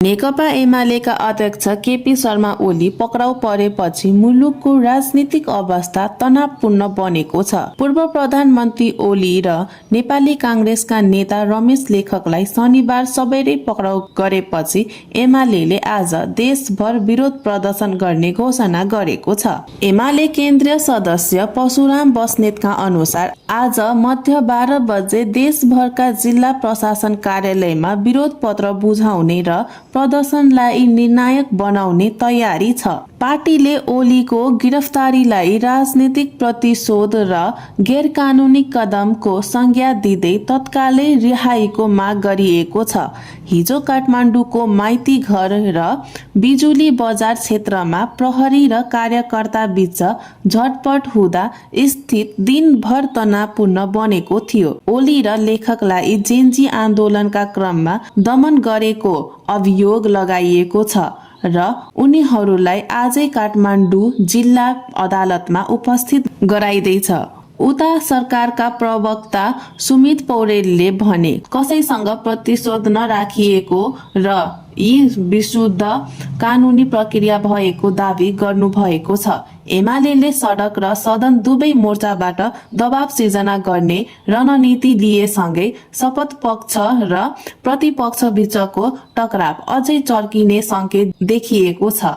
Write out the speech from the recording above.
नेकपा एमालेका अध्यक्ष केपी शर्मा ओली पक्राउ परेपछि मुलुकको राजनीतिक अवस्था तनावपूर्ण बनेको छ। पूर्व प्रधानमन्त्री ओली र नेपाली कांग्रेसका नेता रमेश लेखकलाई शनिबार सबैले पक्राउ गरेपछि एमालेले आज देशभर विरोध प्रदर्शन गर्ने घोषणा गरेको छ। एमाले केन्द्रीय सदस्य परशुराम बस्नेतका अनुसार आज मध्य 12 बजे देशभरका जिल्ला प्रशासन कार्यालयमा विरोध पत्र बुझाउने र प्रदर्शनलाई निर्णायक बनाउने तयारी छ। पार्टीले ओलीको गिरफ्तारीलाई राजनीतिक प्रतिशोध र गैरकानूनी कदमको संज्ञा दिँदै तत्कालै रिहाईको माग गरिएको छ। हिजो काठमाडौँको माइती घर र बिजुली बजार क्षेत्रमा प्रहरी र कार्यकर्ता बीच झटपट हुँदा स्थित दिनभर तनावपूर्ण बनेको थियो। ओली र लेखकलाई जेन्जी आन्दोलनका क्रममा दमन गरेको अभियोग लगाइएको छ र उनीहरूलाई आजै काठमाडौँ जिल्ला अदालतमा उपस्थित गराइँदैछ। उता सरकारका प्रवक्ता सुमित पौडेलले भने कसैसँग प्रतिशोध नराखिएको र यी विरुद्ध कानूनी प्रक्रिया भएको दावी गर्नुभएको छ। एमालेले सडक र सदन दुवै मोर्चाबाट दबाव सिर्जना गर्ने रणनीति लिएसँगै शपथ पक्ष र प्रतिपक्ष बीचको टकराव अझै चर्किने संकेत देखिएको छ।